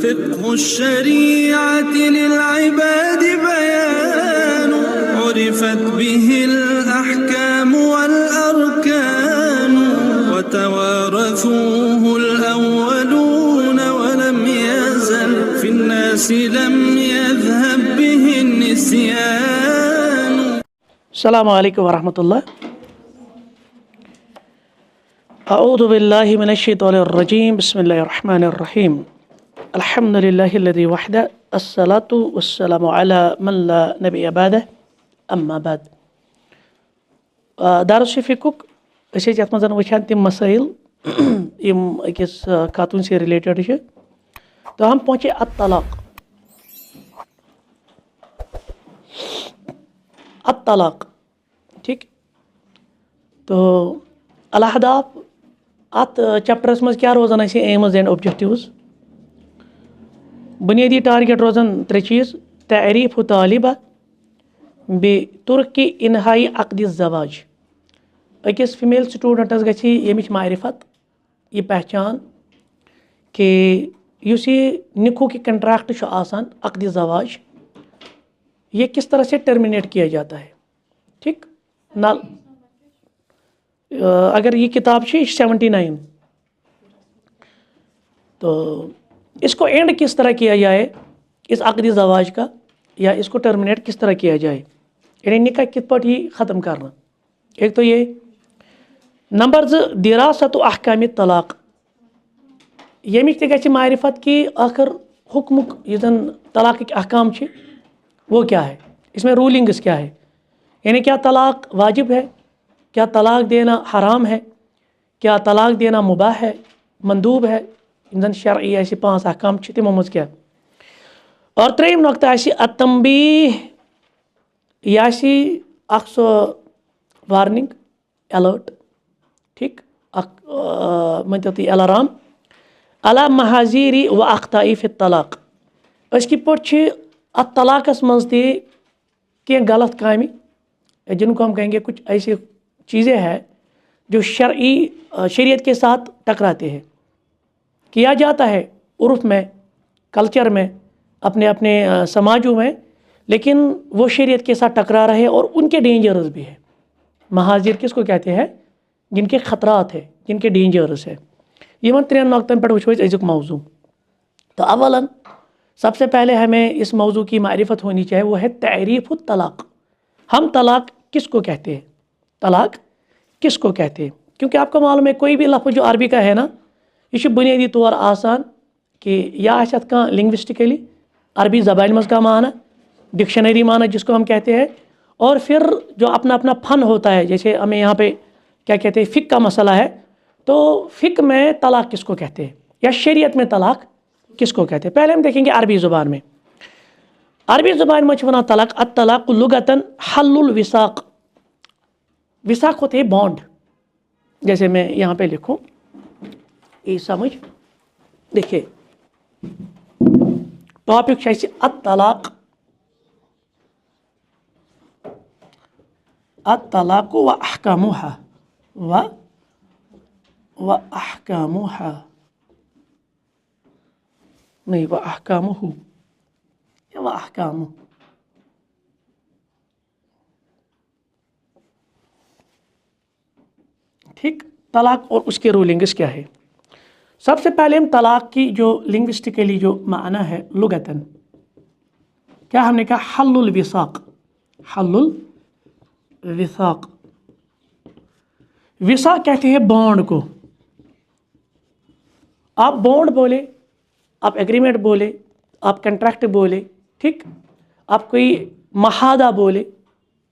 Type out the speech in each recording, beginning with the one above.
فقه الشريعة للعباد بيان عرفت به الأحكام والأركان وتوارثوه الأولون ولم يزل في الناس لم يذهب به النسيان. السلام عليكم ورحمة الله. أعوذ بالله من الشيطان الرجيم. بسم الله الرحمن الرحيم. الحمد لله الذي وحده الصلاة والسلام على من لا نبي بعده أما بعد. दारुस शिफ़िकुक अशे यथ मज़ वुचान तम मसाइल यम अकिस खातून से रिलेटेड है। तो हम पहुँचे अत्तलाक। अत्तलाक ठीक। तो अलहदाफ अत चैप्टरस मज क्या रोजान एम्स एंड ऑब्जेक्टिव्स। बुनियादी टारगेट रोजान त्रे चीज़ तारीफ तालिबा बे तुर्की इनहाई अक़द ज़वाज। अकिस फीमेल स्टूडेंटस गछि यमिच मारिफत ये पहचान कि युस ये निखू की कंट्रैक्ट आसान अक़द ज़वाज ये किस तरह से टर्मिनेट किया जाता है। ठीक ना अगर ये किताब 79 तो इसको एंड किस तरह किया जाए इस अक़द ज़वाज का या इसको टर्मिनेट किस तरह किया जाए यानी निकाह कित पट ही ख़त्म करना। एक तो ये नंबर 2 दिरासत अहकाम तलाक यमिच ते गछि मारिफत कि आखिर हुक्मुक यदन तलाक के अहकाम छे वो क्या है, इसमें रूलिंग्स क्या है, यानी क्या तलाक वाजिब है, क्या तलाक देना हराम है, क्या तलाक देना मुबाह है, मंदूब है। इन शरई ऐसे 5 अहकाम तिमो मज क्या। और त्रेम नुक्ता अतंबीह यासी सो वार्निंग अलर्ट ठीक मन तो अलाराम अला महाजीरी व अख्ताई फि तलाक। कि पे अत तलाकस मज क्या गलत काम जिनको हम कहेंगे कुछ ऐसी चीज़ें हैं जो शरीयत के साथ टकराते हैं। किया जाता है उर्फ में कल्चर में अपने अपने समाजों में, लेकिन वो शरीयत के साथ टकरा रहे हैं और उनके डेंजरस भी है। महाजिर किसको कहते हैं, जिनके ख़तरात है, जिनके डेंजरस है। यमन 3 नुक्तन पर वुचो अजुक मौजू। तो अवलन सबसे पहले हमें इस मौजू की मारिफत होनी चाहिए, वो है तारीफ़ तलाक। हम तलाक किसको कहते हैं, तलाक किसको कहते हैं। क्योंकि आपको मालूम है कोई भी लफ्ज़ जो अरबी का है ना ये बुनियादी तौर आसान कि या आशत का लिंग्विस्टिकली अरबी ज़बान मज़ का माना डिक्शनरी माना जिसको हम कहते हैं, और फिर जो अपना अपना फ़न होता है। जैसे हमें यहाँ पे क्या कहते हैं फ़िक़्ह का मसला है तो फ़िक़्ह में तलाक किसको कहते हैं या शरीयत में तलाक किसको कहते हैं। पहले हम देखेंगे अरबी ज़ुबान में। अरबी ज़ुबान में वना तलाक अत-तलाक़ लुगतन हल्लुल विसाक़। विसाक़ होते हैं बॉन्ड। जैसे मैं यहाँ पे लिखूँ ये समझ देखिए टॉपिक है अत-तलाक़ अत-तलाक़ व अहकामुहा व अहकामुहा नहीं व अहकामुहु या व अहकामु। ठीक, तलाक और उसके रूलिंग्स क्या है। सबसे पहले हम तलाक की जो लिंग्विस्टिकली जो माना है लुगतन क्या हमने कहा हल्लुल विसाक़। हल्लुल विसाक़, विसाक़ कहते हैं बॉन्ड को। आप बॉन्ड बोले, आप एग्रीमेंट बोले, आप कंट्रैक्ट बोले, ठीक, आप कोई महादा बोले,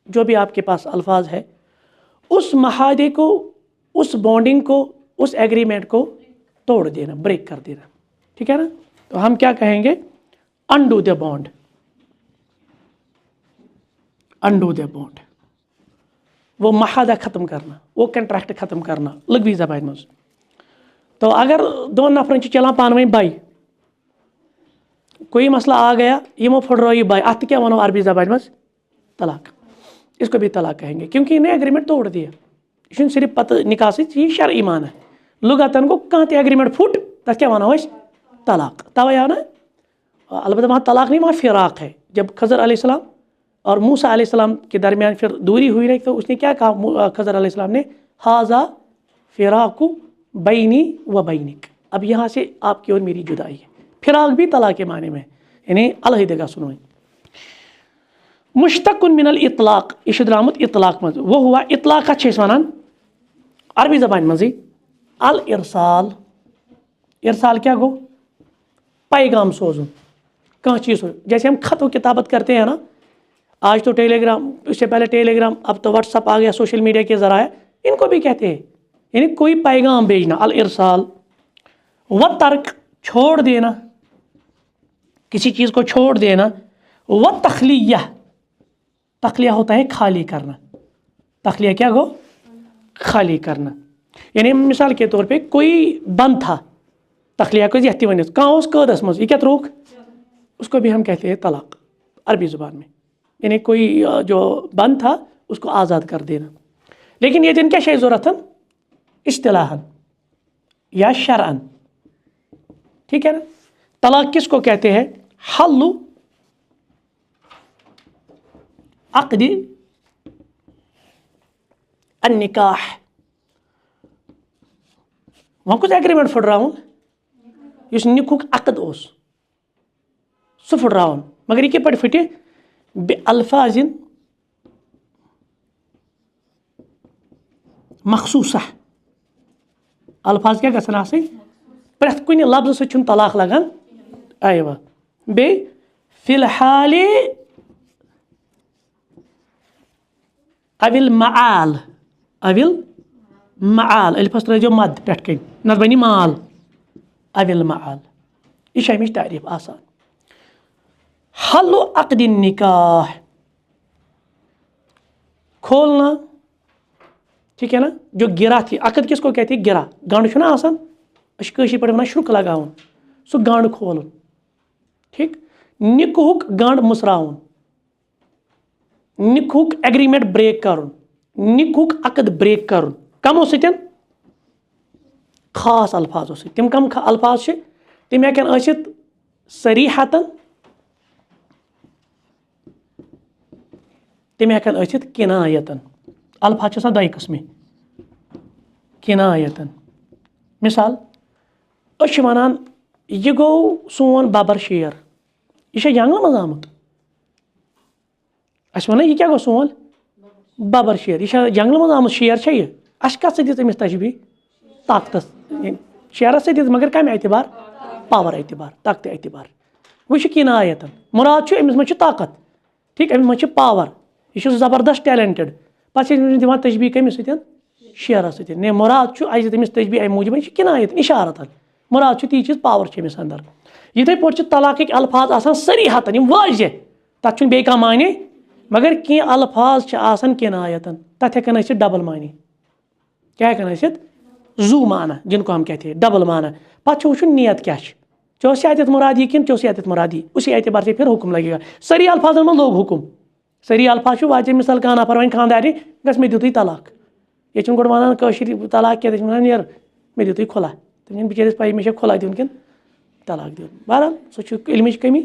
जो भी आपके पास अल्फाज है, उस महादे को, उस बॉन्डिंग को, उस एग्रीमेंट को तोड़ देना, ब्रेक कर देना। ठीक है ना। तो हम क्या कहेंगे undo the bond. Undo the bond वो महादा ख़त्म करना, वो कंट्रैक्ट ख़त्म करना लघवी ज़बान मज। तो अगर 2 नफर चलान पान वही बाई, कोई मसला आ गया यमो फुड़ो ये बाई, अत क्या वनो अरबी ज़बान मज तलाक। इसको भी तलाक कहेंगे क्योंकि इन्हें एग्रीमेंट तोड़ दिया। यह सिर्फ पत निकाह से शरई मान है। लुगतन को कहाँ ते एग्रीमेंट फुट तथ क्या वनो तलाक। तवे आया ना, अलबत्ता वहाँ तलाक नहीं, वहाँ फिराक है। जब खज़र अलैहिस्सलाम और मूसा अलैहिस्सलाम के दरमियान फिर दूरी हुई नहीं, तो उसने क्या कहा खज़र अलैहिस्सलाम ने, हाज़ा फिराकु बैनी व बैनिक, अब यहाँ से आपकी और मेरी जुदाई है। फिराक भी तलाक के माने में, यानी अलहदगा सुनो। मुश्तकुन मिनल इतलाक, यह द्रामुत इतलाक मज, वो हुआ इतलाक कत वनान अरबी ज़बान मजी अल इरसाल। इरसाल क्या गो, पैगाम सोजुन कह चीज़। जैसे हम खत व किताबत करते हैं ना, आज तो टेलीग्राम, इससे पहले टेलीग्राम, अब तो व्हाट्सअप आ गया, सोशल मीडिया के ज़राए, इनको भी कहते हैं, यानी कोई पैगाम भेजना, अल इरसाल। व तर्क, छोड़ देना, किसी चीज़ को छोड़ देना। व तखलिया, तखलिया होता है खाली करना। तखलिया क्या गो, खाली करना। यानी मिसाल के तौर पे कोई बंद था, तखलिया को यह वन कहाँ कदस मज, यह क्या त्रोक, उसको भी हम कहते हैं तलाक अरबी ज़ुबान में। यानी कोई जो बंद था उसको आज़ाद कर देना। लेकिन ये दिन क्या शे ज़रूरतन, इस्तिलाहन या शरअन, ठीक है ना। तलाक किसको कहते हैं, हल्लु अक़दी अन्निकाह। वहाँ कुछ एग्रीमेंट फुटराउन, इस निकुक अक़द ओस सह फुटराउन, मगर यह पे फटे बे अल्फाजिन मखसूसा। अल्फाज क्या गसन आसि, प्रथ कुन लफ्ज़ सह तलाक लगान। आयवा बे फिलहाल अविल माल, अविल माल, अलिफस त्रजो मद पे कन न बनी माल, अविल माल, यह अमिच तारीफ आसान। हल्लु अक़दिन निकाह, खोलना, ठीक है ना। जो गिरा थी, अक़द किसको कहती है, गिरा, गंड छुना आसान, कशीर पे वन शुक लगावन, सह गंड खोलन, ठीक। निकुहुक गंड मुसरावन, निकुहुक एग्रीमेंट ब्रेक कर, निकुहुक अक़द ब्रेक कर, कमो सतन, खास अल्फाजों से। तिम कम अल्फाज तिम हेकन आसित सरीहतन, तिम हेकन आसित किनायतन। अल्फाज आसान दो किस्म, किनायतन। मिसाल अश वनान यह गो सोन बबर शेर, यह जंगल मज आमुत, अस वन यह क्या गो सोन बबर शेर, यह जंगल मज आमुत शेर यह, अस कत दिस तशबी, ताकतस, शेरस दिस, मगर कम एतबार, पावर एतबार, ताकत एतबार। वह किनायतन, मुराद अमिस मज ताकत, ठीक, अमिस मज पावर, यह ज़बरदस्त टैलेंटेड, पे दिवान तशबी कमिस सतन, शेरस सतन। ने मुराद अस तमिस तशबी अमि मूजूब किनायत इशारतन, मुराद ती चीज़ पावर अमिस अंदर। इथे पे तलाक अल्फाज आसान सरीहतन, वाज़ह, तथ बे कह माने, मगर कह अल्फाज आसान किनायतन, तथ हेकन डबल मानी, क्या हेकन जू माना, जिनको हम कहते हैं डबल माना। पे वो नियत क्या, चौस आयत मुरादी कि चौस आयत मुरादी, उसी एतबार से फिर हुक्म लगेगा। सरी अल्फाजन में लोग हुक्म, सरी अल्फाज वाज मिसाल कह नफर वन खानदारी गस मे दितु तलाक, ये गोड़ वन तलाक क्या नीर मे दितु खुला, तम बिचारिस पे मे खुला दिन कि तलाक दिन। बहरहाल सह इल्मिच कमी,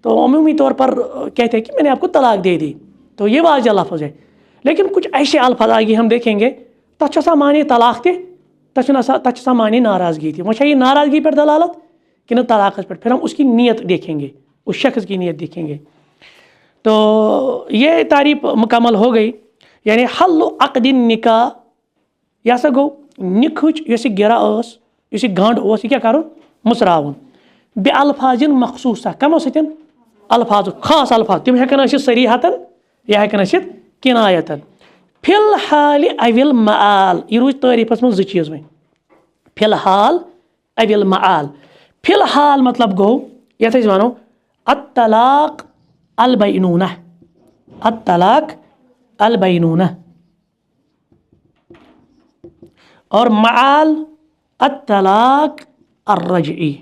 तो अमूमी तौर पर कहते हैं कि मैंने आपको तलाक दे दी, तो ये वाज़ह लफ्ज़ है। लेकिन कुछ ऐसे अल्फाज आगे हम देखेंगे तथ माने तलाक तथ माने नाराज़गी थी। वह ये नाराज़गी पर दलालत कि न तलाक पर, फिर हम उसकी नीयत देखेंगे, उस शख्स की नीयत देखेंगे। तो ये तारीफ मुकम्मल हो गई। यानी हल्लु अक़दिन निकाह, यह सा गो निखुच यह गिरा यह गंड यह क्या कर मुसरावन, बे अल्फाजिन मखसूसा, कमो सतन अल्फाज, खास अल्फाज, तिम हेकन सरीहतन या हेकन किनायतन। फिलहाल अविल माल, यह रूज तारीफस में चीज़ वन, फिलहाल अविल माल। फिलहाल मतलब गो यथ वनो अत्तलाक अल बैनूना, अत्तलाक अल बैनूना, और माल अत्तलाक अर्रजई,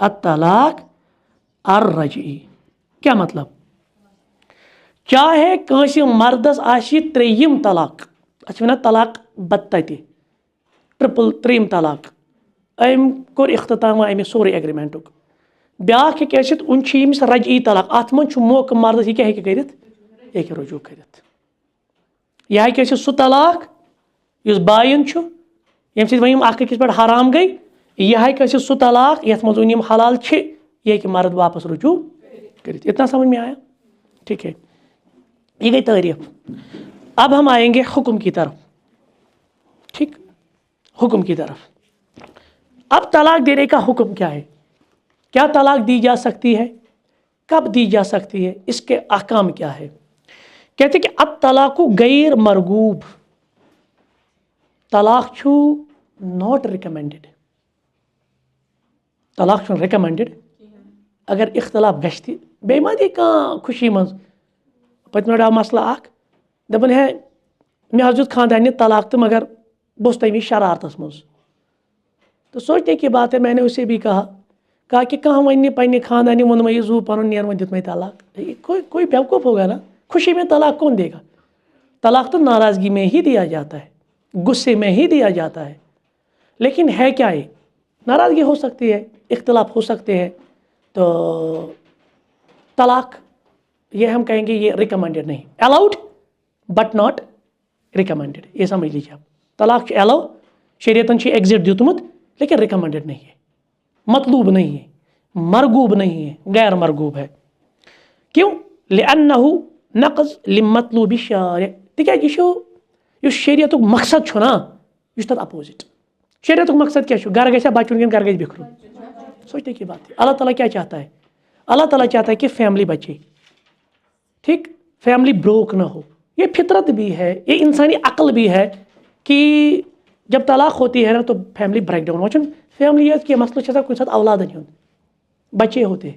अत्तलाक अर्रजई। क्या मतलब, चाहे कंस मर्दस आशि त्रेयिम तलाक, अच्छा वन तलाक बत्तति, ट्रिपल त्रेयिम तलाक, अम कोर इख्तिताम अमिक सोरे एग्रीमेंटुक ब्याख हेके आसित उन छ यमिस रजई तलाक अत मन छ मौक मर्दस यह हेके करित हेके रुजू करित यह हेके आसित सु तलाक युस बायन छ यम सित वयम अख अकिस पे हराम गई यह हेके आसित सु तलाक यथ मज उन यम हलाल छ यह हेके मर्द वापस रुजू करित। इतना समझ में आया? ठीक है, ये गई तारीफ। अब हम आएंगे हुक्म की तरफ। ठीक, हुक्म की तरफ। अब तलाक देने का हुक्म क्या है? क्या तलाक दी जा सकती है, कब दी जा सकती है, इसके अहकाम क्या है? कहते कि अब तलाक गैर मरगूब, तलाक छु नॉट रिकमेंडेड, तलाक छु रिकमेंडेड। अगर इख्तलाफ गश्ती बे मा दी कहाँ खुशी मज पत्म डाव मसला अख दपन है मे हज दुत खानदानी तलाक तो मगर बस तमी शरारतस मज। तो सोचने की बात है, मैंने उसे भी कहा कि कहाँ वन पे खानदानी वो मैं जू पन नेर वो दित तलाक। कोई बेवकूफ़ होगा ना, खुशी में तलाक कौन देगा? तलाक तो नाराज़गी में ही दिया जाता है, गुस्से में ही दिया जाता है। लेकिन है क्या ये? नाराज़गी हो सकती है, इख्तलाफ हो सकते हैं, तो तलाक ये हम कहेंगे ये रिकमेंडेड नहीं, अलाउड बट नॉट रिकमेंडेड, ये समझ लीजिए आप। तलाक अलाउ शरीयतन एग्जिट दितमुत लेकिन रिकमेंडेड नहीं है, मतलूब नहीं है, मरगूब नहीं है, गैर मरगूब है। क्यों? लिअन्नहु नक़ज़ लिमतलूबि शारि, तिकाज यह शरीयतुक मकसद छु ना यह तथ अपोजिट। शरीयतुक मकसद क्या छु? घर गया बचुन कि घर गई बिखरुन। सोचने की बात है, अल्लाह ताला क्या चाहता है? अल्लाह ताला चाहता है कि फैमिली बचे, ठीक, फैमिली ब्रोक ना हो। ये फितरत भी है, ये इंसानी अक्ल भी है कि जब तलाक होती है ना तो फैमिली ब्रेक डाउन वो फैमिली कि मसल कुछ औलादन हुंद बच्चे होते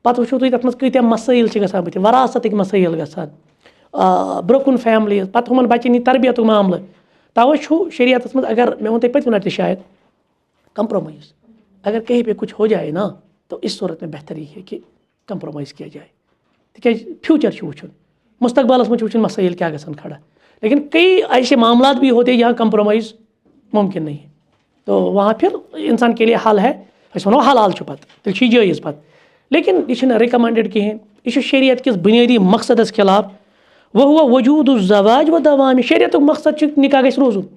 पत वो तुम तथ मत मसाइल गसान बत वरासत मसाइल गसान ब्रोकुन फैमिली पत हम बच्चन तरबियत मामल तवो शरीयत मज अगर मैं वो पत्म लटि शायद कंप्रोमाइज़ अगर कहीं पे कुछ हो जाए ना तो इस सूरत में बेहतर है कि कंप्रोमाइज़ किया जाए, तिकाज फ्यूचर वुचन मुस्तकबालस में वुचन मसाइल क्या गसान खड़ा। लेकिन कई ऐसे मामला भी होते हैं जहाँ कंप्रोमाइज़ मुमकिन नहीं है, तो वहाँ फिर इंसान के लिए हल है, वो हलाल पत तेल जायज़ पत। लेकिन यह रिकमेंडेड कहें, यह शरीयत किस बुनियादी मकसदस खिलाफ। वह हुआ वजूद ज़वाज व दवाम, शरीयत मकसद निकाह गस रोजुन,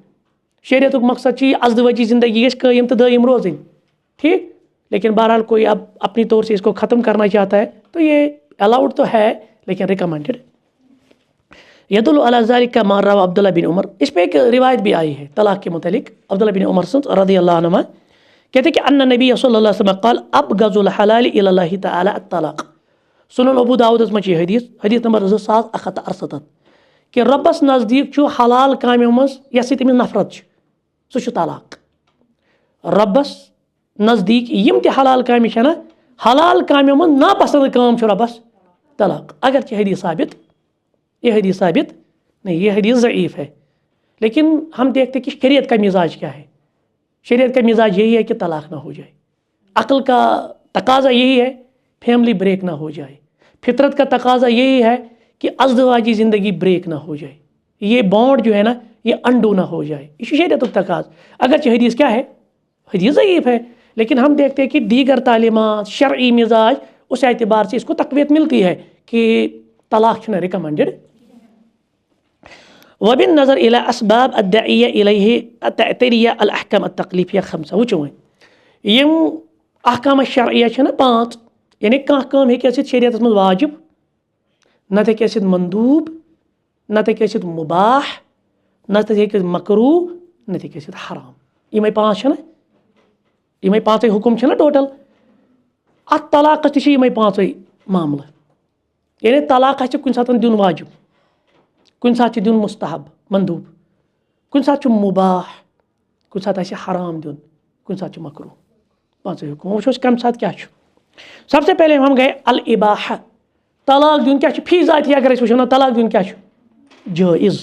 शरीयत मकसद अज़दवाजी ज़िंदगी गस कायम तो दायम रोजन, ठीक। लेकिन बहरहाल कोई अब अपनी तौर से इसको ख़त्म करना चाहता है तो ये अलाउड तो है लेकिन रिकमेंडेड। यदुल अला ज़ालिका मा रवा अब्दुल्लाह बिन उमर, इस पर एक रिवायत भी आई है तलाक के मुतालिक। अब्दुल्लाह बिन उमर रज़ियल्लाहु अन्हुमा कहते कि अन्ना नबी सल्लल्लाहु अलैहि वसल्लम क़ाल अबग़ज़ुल हलाल इलल्लाहि तआला अत-तलाक़। सुनन अबू दाऊद मच हदीस नंबर 2168 कि रब्बस नज़दीक छु हलाल कामों मज यस तमिस नफरत सह तलाक। रब्बस नज़दीक यम ते हलाल काम ना हलाल कामों मज नापसंद काम रब्बस तलाक। अगर हदीस साबित, यह हदीस साबित नहीं, यह हदीस ज़ईफ़ है। लेकिन हम देखते कि शरीयत का मिजाज क्या है। शरीयत का मिजाज यही है कि तलाक ना हो जाए, अक्ल का तकाजा यही है फैमिली ब्रेक ना हो जाए, फितरत का तकाजा यही है कि अज़दवाजी ज़िंदगी ब्रेक ना हो जाए, ये बॉन्ड जो है ना ये अंडू ना हो जाए, इस शरीयत तकाज। अगरचे हदीस क्या है, हदीस ज़ईफ़ है, लेकिन हम देखते हैं कि दीगर तालीमात शरई मिजाज उस एतबार से इसको तक़वियत मिलती है कि तलाक छुना रिकमेंडेड। वबिन नज़र इला असबाब अद्दाइया इलैहि अत-तअतरिया अल-अहकाम अत-तक़लीफ़िया खम्सा। वो यम अहकाम शरइया छना 5, यानी कह काम हेके शरीयत मज वाजिब, नत हेके मंदूब, नत हेके मुबाह, नत हेके मकरूह, नत हेके हराम। यम 5 छना, यम 5 हुकुम छना टोटल। अत तलाक यम 5 मामला, यानी तलाक कुन सात दिन वाजिब, कुन सात दिन मुस्तहब मंदूब, कुन सात मुबाह, कुन सात हराम दिन, कुन सात मकरूह। 5 हुकुम वो कम सात क्या। सबसे पहले हम गए अल इबाहा, तलाक दिन क्या फी जाती अगर वो ना तलाक दिन क्या जायज़।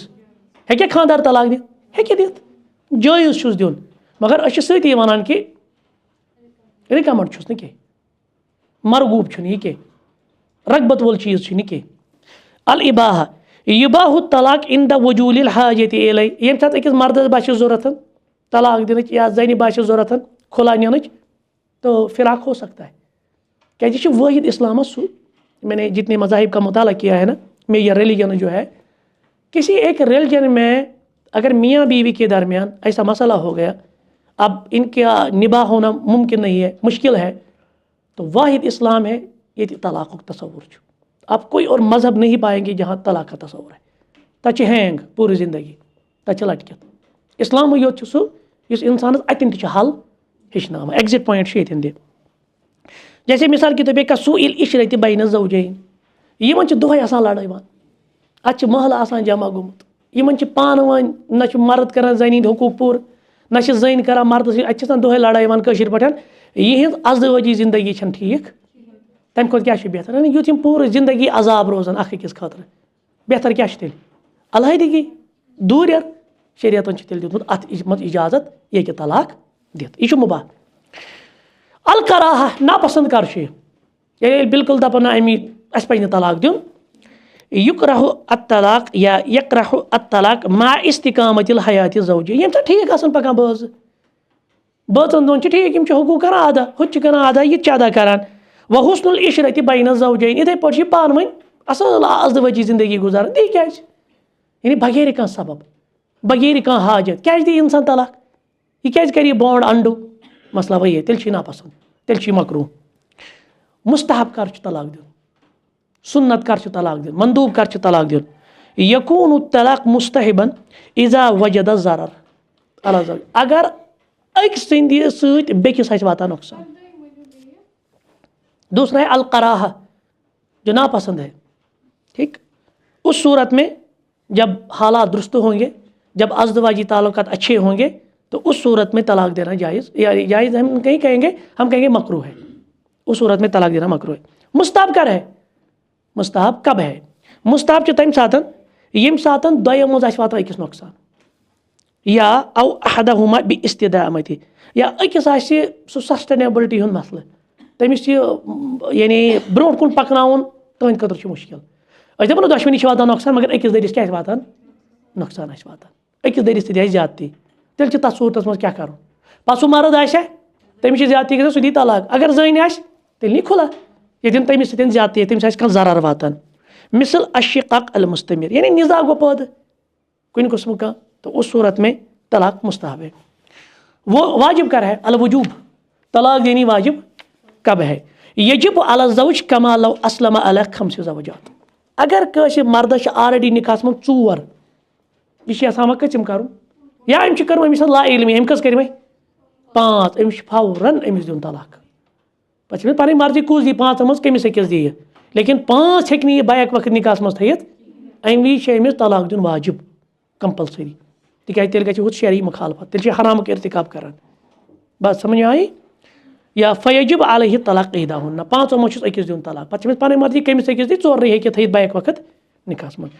हे खानदार तलाक दिन हे दित जायज़ दिन, मगर सती वन कि रिकमेंड छुस न मरगूब यह के रगबत वोल चीज़ न के। अल इबाहा युबाहु तलाक इंदा वजूलिल हाजत इलै, यम सात अकिस मर्दस बासे ज़रूरत तलाक दिन या जन बासे ज़रूरत खुला नीच तो फिराक हो सकता है। क्या ये वाहिद इस्लाम मैंने जितने मज़ाहिब का मुताला किया है ना, मेजर रिलीजन जो है, किसी एक रिलीजन में अगर मियाँ बीवी के दरमियान ऐसा मसला हो गया, अब इनका निभा होना मुमकिन नहीं है, मुश्किल है, तो वाहिद इस्लाम है ये तलाक़ तस्वुर। आप कोई और मज़हब नहीं पाएंगे जहाँ तलाक़ का तस्वुर है। तच हैंग पूरी ज़िंदगी तच लटकित। इस्लाम योत सह इस इंसान अतन हल हेचन एग्जिट पॉइंट ये। जैसे मिसाल के तौर पर कसूइल इशरत बैन ज़ौजैन, यमन दुहै आसान लड़ाई अत महल आसान जमा गोमुत, यमन पान वन न मर्द कर जन हिंद हकूक पूर न जन कर मर्द अत दुहै लड़ाई कशीर पे यह अजदवाजी जिंदगी ठीक तम खुद क्या बेहतर युथ पूरी जिंदगी अजाब रोजान अकिस खतर बेहतर क्या तेल अलहदगी दूर शरीयतन तेल दितमुत अत इजाजत ये तलाक दित यह मुबाह। अलकराहा नापसंद कर बिल्कुल दपान अमी अस पे तलाक दिन युकरह अत्तलाक या यकरह अत्तलाक मा इस्तिकामतिल हयाति ज़ौजी यम ठीक आसान पकान बचन दोन ठीक यम हकूक कर अदा हुत कर अदा यह अदा करान व हुस्नुल इशरत बैन ज़ौजैन इथे पे पान वन असल अज़दवाजी जिंदगी गुजारान दी क्या यानी बगैर कह सबब बगैर कह हाजत क्या दी इंसान तलाक यह क्या कर बॉन्ड अंडू मसला वही तेल नापसंद तेल मकरूह। मुस्तहब कर तलाक दिन, सुन्नत कर तलाक दिन, मंदूब कर तलाक दिन। यकून तलाक मुस्तहिबन इज़ा वजद ज़रर अला अगर अक सद बेकिस वातान नुकसान। दूसरा है अलकराहा जो नापसंद है, ठीक। उस सूरत में जब हालात दुरुस्त होंगे, जब अज़दवाजी ताल्लुकात अच्छे होंगे, तो उस सूरत में तलाक देना जायज़, या जायज़ हम नहीं कहेंगे, हम कहेंगे मकरूह है। उस सूरत में तलाक देना मकरूह है। मुस्तहब कर है, मुस्तहब कब है? मुस्तहब तम सातन यम सातन दोयो मज वातान अकिस नुकसान या औ अहदहुमा बि इस्तिदामति या अकिस सह सस्टेनेबिलिटी हुंद मसला तमिस यानी ब्रोह कुन पकनाउन तुंद खतर मुश्किल अस दपन दशवनी वातान नुकसान मगर अकिस दरिस क्या वातान नुकसान वातान अकिस दरिस तथ ज्यादती तेल तथ सूरत मज क्या कर पह मर्द आ तमिस ज्यादती ग सह दी तलाक अगर जन आ तेल नी खुला ये तमिस सत ज्यादती तमिस कह ज़रर वातान मिसल अशिक़क़ अल मुस्तमिर यानी निज़ा गो पैद कुन किस्म का, तो उस सूरत में तलाक मुस्तहब है। वो वाजिब कर है अल वजूब तलाक देनी वाजिब कब है? यजिब अला ज़ौज कमा लौ अस्लम अला खम्स ज़ौजात अगर कस मर्दस ऑलरेडी निकास में 4 यह कम कर या अम कर अमिस ला इल्मी अम कस कर 5 अमिस फौरन अमिस दिन तलाक पे पी मर्जी कूस दी 5 मज कमिस अकिस दी लेकिन 5 हेक यह बैक वक्त निकास मज थत अम वज अमिस तलाक दिन वाजिब कंपलसरी तिक तेल गु शरई मुखालफत तेल हराम इर्तिकाब कर बस समझ आई या फयजिब अलैहि तलाक इहदाहुन्ना 5 मज अकिस दिन तलाक पे पी मर्जी कमिस अकिस दी 4 हेक थत बैक वक्त निकास मज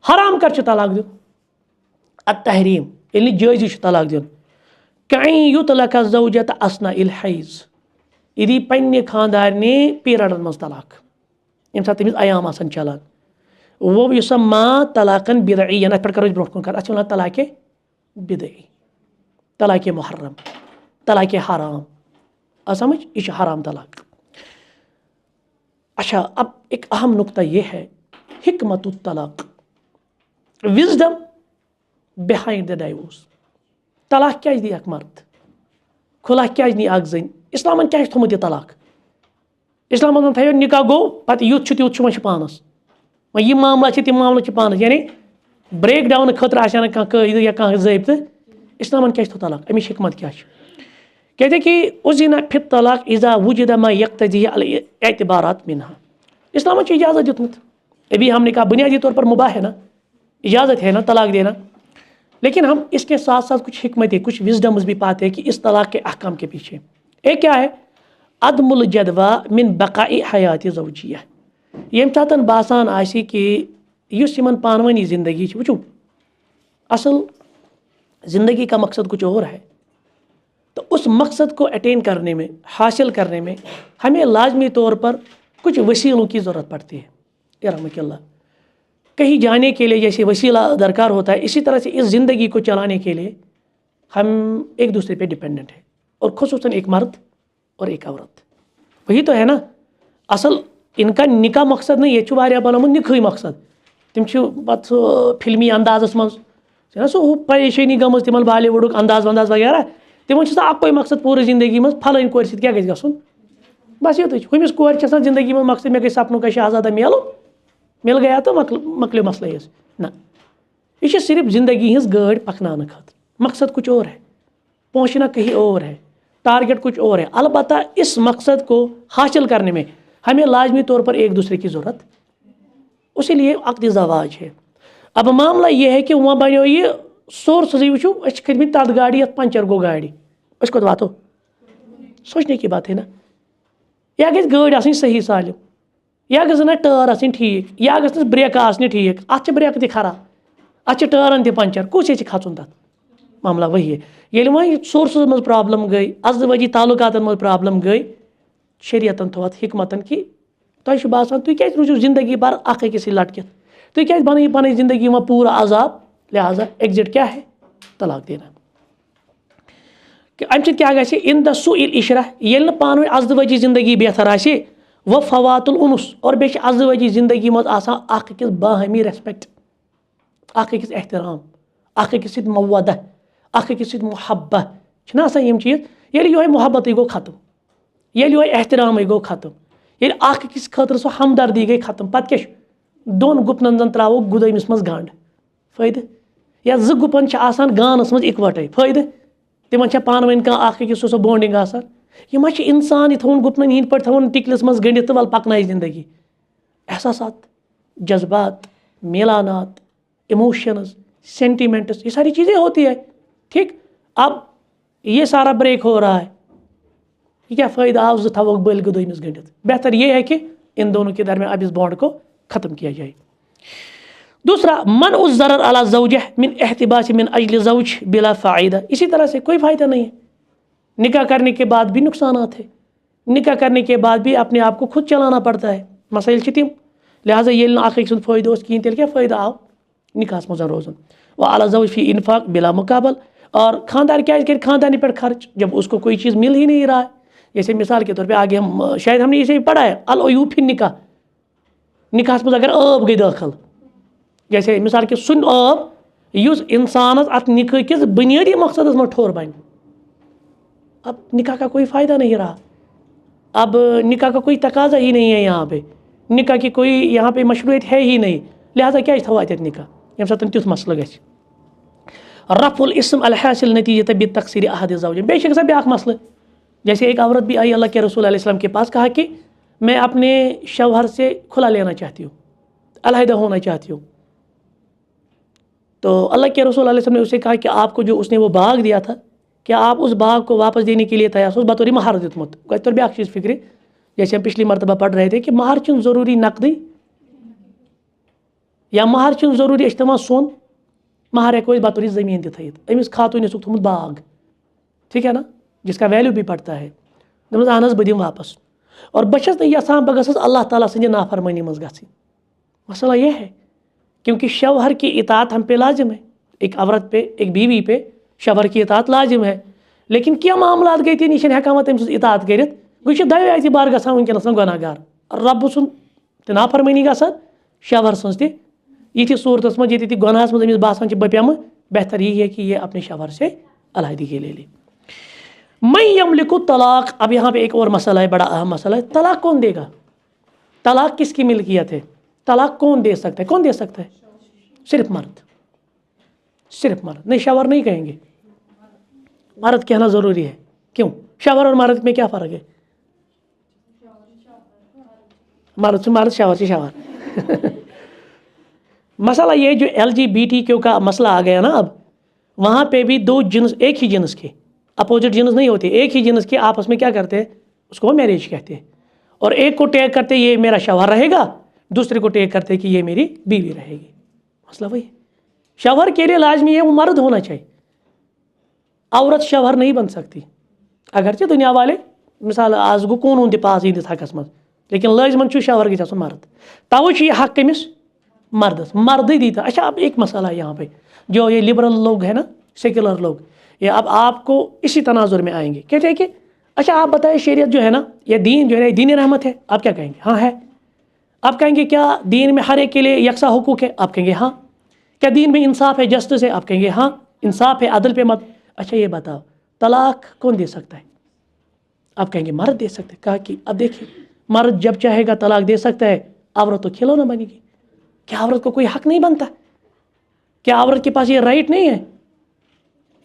हराम कर तलाक दिन अत तहरीम ये जायज़ तलाक दिन कहीं युतलक ज़ौजत असना इल हैज़ यदि पन्ने खानदारने पीरियडन मज तलाक यम साथ तमिस अयाम आसान चलान वो युसम्मा तलाकन बिदईयन अत पे करो ब्रोह कुन कर अत वन तलाक बिदई तलाक मुहर्रम तलाक हराम आ समझ यह हराम तलाक। अच्छा अब एक अहम नुक्ता ये है हिकमत तलाक विजडम बिहाइंड द डाइवोर्स तलाक क्या दी अख मर्द खुला क्या नी अख जन इस्लामन क्या थोमुत यह तलाक इस्लामन थो निकाह गो पे युत तुत वो पानस वह यह मामला तम मामला पानस यानी ब्रेक डाउन खतर आना कह कईद या कह ज़ाब्त इस्लामन क्या थो तलाक अमिश हिकमत क्या कहते कि उज़िना फित तलाक इज़ा वुजिदा मा यक्तज़ी अल एतबारात मिनहा इस्लामन इजाज़त दितमुत अभी हमने कहा बुनियादी तौर पर मुबाह है ना, इजाज़त है ना तलाक देना, लेकिन हम इसके साथ साथ कुछ हिकमतें कुछ विजडम्स भी पाते हैं कि इस तलाक के अहकाम के पीछे एक क्या है अदमुल जदवा मिन बकाई हयात ज़ौजिया यम सातन बासान आसी कि युस यमन पानवनी ज़िंदगी वो असल ज़िंदगी का मकसद कुछ और है, तो उस मकसद को अटेन करने में हासिल करने में हमें लाजमी तौर पर कुछ वसीलों की ज़रूरत पड़ती है। यरहमुकल्लाह कहीं जाने के लिए जैसे वसीला दरकार होता है, इसी तरह से इस ज़िंदगी को चलाने के लिए हम एक दूसरे पे डिपेंडेंट हैं। और खुसूसन एक मर्द और एक औरत। वही तो है ना असल इनका निका मकसद नहीं ये वारिया बनोमुत निखई मकसद तिम पत फिल्मी अंदाजस मज ना सो परेशानी गम तिमन बॉलीवुड अंदाज वंदाज वगैरह तिमन अक्कोई मकसद पूरी जिंदगी मज फलाइन कोर सत क्या गुन बस ये हुमिस कोर जिंदगी में मकसद मे गई सपनों का शहजादा मिल गया तो मकलियो मसले ना ये सिर्फ जिंदगी हज गाड़ पकनाने खतर मकसद कुछ और है पहुँचना कहीं और है टारगेट कुछ और है। अलबत्ता इस मकसद को हासिल करने में हमें लाजमी तौर पर एक दूसरे की ज़रूरत उसीलिए अक़्द ज़वाज है। अब मामला ये है कि वहाँ बनो ये सोर्स वो खत तथ गाड़ी पंचर गो गाड़ी कत वातो सोचने की बात है ना या गई गाड़ी आसनी सही सालिम या गज ना टार आसनी ठीक या गस ब्रेक आसनी ठीक अत ब्रेक तक खराब अत टारन तक पंचर कुछ खचुन तथ मामला वही है ये वह सोर्स मज प्रॉब्लम गई अजदवजी ताल्लुकातन मज प्रॉब्लम गई शरीयतन थो हिकमतन कि तुम बसान तुम क्या रूजो जिंदगी भर अकिस लटकित तुम क्या बन पी जिंदगी में पूरा अजाब लिहाजा एग्जिट क्या है तलाक देना कि अम क्या गि इन द सुइल इशरा ये पान अजदवजी जिंदगी बेहतर आसे व फवातुल उनुस और बे अजदवजी जिंदगी मज अकिस बाहमी रेस्पेक्ट अकिस एहतराम अकिस मवदा अकिस मुहब्बत यम चीज़ ये मुहब्बत गो खत्म ये एहतराम गो खत्म ये अकिस खतर सो हमदर्दी गई खत्म पत क्या दोन गुपन जन त्रो गुदमिस मज गंड फायदे या जो गुपन गानस मज इकवटे फायदे तिमन पान वन कस सो बॉन्डिंग यह इंसान थवन गुपन हंद पे थवन टिकलिस मज गंडित तो वल पकन जिंदगी एहसासात जज्बात मिलानात इमोशंस सेंटिमेंट्स ये सारी चीज़ें होती है ठीक। अब ये सारा ब्रेक हो रहा है ये क्या फ़ायदा आप थवक बल गुदमिस गंडित बेहतर ये है कि इन दोनों के दरमियान अब इस बॉन्ड को ख़त्म किया जाए। दूसरा मन उस ज़रर अला ज़ौजा मिन एहतिबास मिन अजल ज़ौज बिला फ़ायदा इसी तरह से कोई फ़ायदा नहीं है। निकाह करने के बाद भी नुकसानात है निकाह करने के बाद भी अपने आप को खुद चलाना पड़ता है मसाइल तिम लिहाजा ये अख फ़ायदा कहें तेल क्या फ़ायदा आव निकाह मज रोजन व अला ज़ौज फ़ी इन्फाक बिला मुकाबल और खानदार क्या कर खानदानी पर खर्च जब उसको कोई चीज़ मिल ही नहीं रहा है। जैसे मिसाल के तौर पे आगे हम शायद हमने इसे पढ़ा है अल अयूफी निकाह निकाह मज अगर आब गई दाखिल जैसे मिसाल के सुन आब युस इंसानस अत निकाह किस बुनियादी मकसद में ठोर बन अब निकाह का कोई फ़ायदा नहीं रहा। अब निकाह का कोई तकाजा ही नहीं है यहाँ पे निकाह की कोई यहाँ पे मशरूत है ही नहीं लिहाजा क्या थवा निकाह यम साथ तुथ मसल ग रफ़ुल इस्म अल हासिल नतीजत बि तक़सीर अहद ज़ौज बेशक सा ब्याक मसल जैसे एक औरत भी आई अल्लाह के रसूल अलैहि सल्लम के पास कहा कि मैं अपने शौहर से खुला लेना चाहती हूँ अलहदा होना चाहती हूँ तो अल्लाह के रसूल अलैहि सल्लम ने उसे कहा कि आपको जो उसने वो बाग दिया था क्या आप उस बाग को वापस देने के लिए तैयार हो बतौर महर दितमुत तो ब्याक चीज़ फिक्र जैसे हम पिछली मरतबा पढ़ रहे थे कि महर चुन ज़रूरी नकदी या महर चुन ज़रूरी इज्तमा सोन महर हेको बतौर ज़मीन थी अमिस खातून थोमुत बाग ठीक है ना जिसका वैल्यू भी पड़ता है दस अहन बह दिम वापस और बस यसान बह गस अल्लाह ताला सद नाफरमानी मज गई मसला यह है क्योंकि शौहर की इताअत हम पे लाजिम है एक औरत पे एक बीवी पे शौहर की इताअत लाजिम है लेकिन क्या मामला गई तीन यह हेकान तम इताअत कर गई दवे एतबार गसान वनकस गुनाहगार रब सुन नाफरमानी गसान शौहर सज ति सूरत मज ये गुनाहस मज बासान बह बेहतर यही है कि ये अपने शौहर से अलहदगी ले ले। मैं यमलिकु तलाक अब यहाँ पे एक और मसला है बड़ा अहम मसला है तलाक कौन देगा तलाक किसकी मिल्कियत है तलाक कौन दे सकता है कौन दे सकता है सिर्फ मर्द नहीं शौहर नहीं कहेंगे मर्द कहना ज़रूरी है क्यों शौहर और मर्द में क्या फ़र्क है मर्द से मर्द शौहर से शौहर मसला ये जो LGBTQ का मसला आ गया ना अब वहाँ पे भी दो जिन्स एक ही जिन्स के अपोजिट जिन्स नहीं होते एक ही जिन्स के आपस में क्या करते हैं उसको मैरिज कहते हैं और एक को टैग करते ये मेरा शौहर रहेगा दूसरे को टैग करते कि ये मेरी बीवी रहेगी मसला वही शौहर के लिए लाजमी है वो मर्द होना चाहिए औरत शौहर नहीं बन सकती अगरचे दुनिया वाले मिसाल आज गो कानून तक पास इन हकस मज लेकिन लाजमन शौहर गई मर्द तवे यह हक कमिस मर्दस मर्द दी था। अच्छा अब एक मसला है यहाँ पे जो ये लिबरल लोग है ना सेक्युलर लोग या अब आपको इसी तनाजुर में आएंगे। कहते हैं कि अच्छा आप बताएं शरीयत जो है ना, या दीन जो है ना, दीन रहमत है, आप क्या कहेंगे? हाँ है। आप कहेंगे क्या दीन में हर एक के लिए यकसा हुकूक है? आप कहेंगे हाँ। क्या दीन में इंसाफ है, जस्टिस है? आप कहेंगे हाँ इंसाफ है, अदल पे मत। अच्छा ये बताओ तलाक कौन दे सकता है? आप कहेंगे मर्द दे सकते हैं। कहा कि अब देखिए मर्द जब चाहेगा तलाक दे सकता है, औरत तो खिलौना बनेगी। क्या औरत को कोई हक नहीं बनता? क्या औरत के पास ये राइट नहीं है?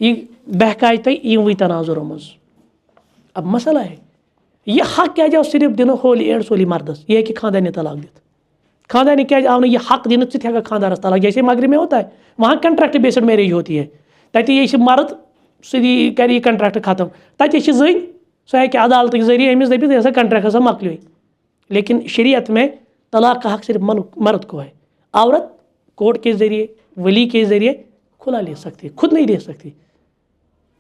ये बहकाए तो यूं तनाजुर मज। अब मसला है ये हक क्या जाओ सिर्फ दिन होली एड सोली मर्दस, ये है कि खानदानी तलाक दित। खानदानी क्या आव ये हक दिन थे खानदानस तलाक, जैसे मगरब में होता है वहाँ कंट्रैक्ट बेस्ड मैरिज होती है। तत ये मर्द सी कर कंट्रैक्ट खत्म, तत जन सह है अदालत के जरिए अमिस दपिस ऐसा कंट्रैक्ट हसा मकल। लेकिन शरीयत में तलाक का हक सिर्फ मर्द को है। औरत कोर्ट के ज़रिए वली के ज़रिए खुला ले सकती है, खुद नहीं दे सकती,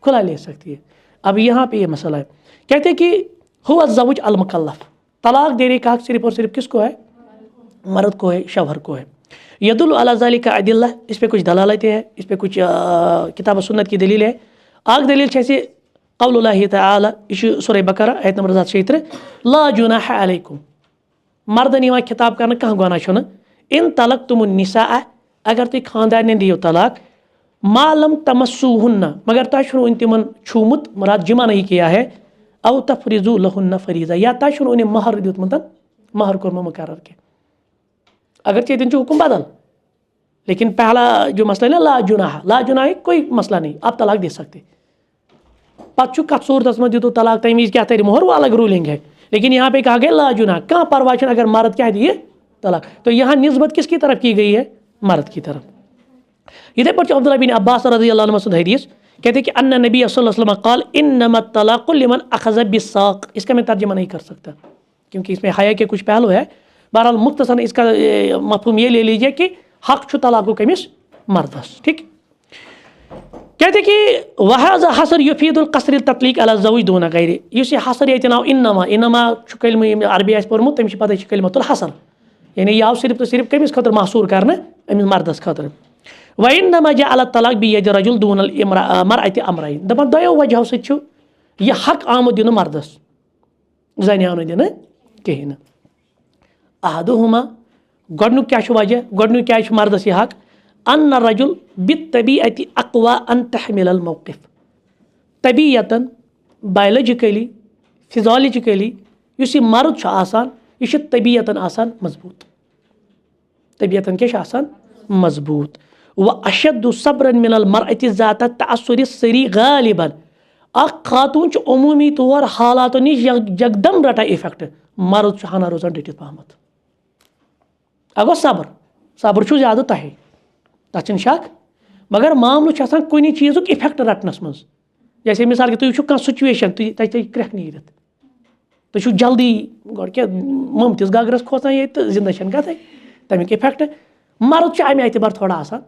खुला ले सकती है। अब यहाँ पे ये मसला है, कहते हैं कि हुआ ज़ौज अल मुकल्लफ, तलाक देने का हक सिर्फ और सिर्फ किसको है? मर्द को है, शौहर को है। यदुल अला ज़ालिका अदिल्ला, इस पर कुछ दलालतें हैं, इस पर कुछ किताब सुन्नत की दलील है। आग दलील जैसे क़ौलुल्लाहि तआला, सूरह बकरा आयत नंबर 73, ला जुनाह अलैकुम, मर्दन यह खिताब कर कह गुनाह छुन, इन तलक़्तुमुन निसा, अगर तुम खानदान दियो तलाक, मालम तमस्सूहुन्ना, मगर तुम तिमन छूमुत, मुराद जिमा नहीं किया है, औ तफरिज़ु लहुन्ना फरीज़ा, या तुम उन्हें महर दियुतमुत, महर कोरमा मुकर्रर के। अगर चाहिए दिन हुक्म बदल, लेकिन पहला जो मसला है ना ला जुनाह कोई मसला नहीं, आप तलाक दे सकते। पत कत सूरत में दितो तलाक, तमीज़ क्या तरी मोहर, वो अलग रूलिंग है। लेकिन यहाँ पे कहा गया ला जुनाह, कहाँ परवाह अगर मर्द क्या दिए तलाक, तो यहाँ निस्बत किसकी तरफ की गई है? मर्द की तरफ। इधर पर अब्दुल्लाह बिन अब्बास रज़ियल्लाहु अन्हु से हदीस कहते हैं कि अन्ना नबी सल्लल्लाहु अलैहि वसल्लम क़ाल इन्नमा तलाक़ु लिमन अख़ज़ बिस्साक़। इसका मैं तर्जुमा नहीं कर सकता क्योंकि इसमें हया के कुछ पहलू है। बहरहाल मुख्तसरन इसका मफ़हूम ये ले लीजिए कि हक छु तलाक़ु कमिस मर्दस। ठीक, कहते कि वहाज़ा हसर युफीदुल क़स्र तत्लीक़ अला ज़ौज दून गैरि, युस ये हसर ये नाव इन्नमा छु कलिमा अरबी आसि पोरमुत तमिस पता कलिमतुल हसर, यानी यह सिर्फ तो सिर्फ कमिस खतर महसूर करना अमिस मर्दस खतर। व इन्नमा जअल तलाक़ बियदि रजुल दूनल मरअति अमरैन, दपान दयो वजह सु यह हक आमद दिन मर्दस, जन आव दिन कहीं। अहदुहुमा गोडनुक क्या वजह, गोडनुक क्या मर्दस यह हक, अन रजुल बित्तबीअति अक़वा अन तहमिलल मौक़िफ़, तबीयतन बायोलॉजिकली फिज़ोलॉजिकली युस मर्द आसान, यह तबीयतन आसान मजबूत, तबीयतन क्या आसान मजबूत। व अशद्दु सब्रन मिनल मरअति ज़ात तअस्सुरि सरी गालिबन, खातून अमूमी तौर हालात नश जगदम रटा इफेक्ट, मर्द हना रोजान डटित पहमत। अगो सब्र सब्र ज़्यादा तह तथ शक, मगर मामल कुछ चीज़ इफेक्ट रटनस मज। जैसे मिसाल के तुम कह सिचुएशन तक क्रह नीर, तुम जल्दी गो क्या ममतिस गगरस खोसान ये तो जिंदा गए तमिक इफेक्ट। मर्द अमे एतबार थोड़ा आसान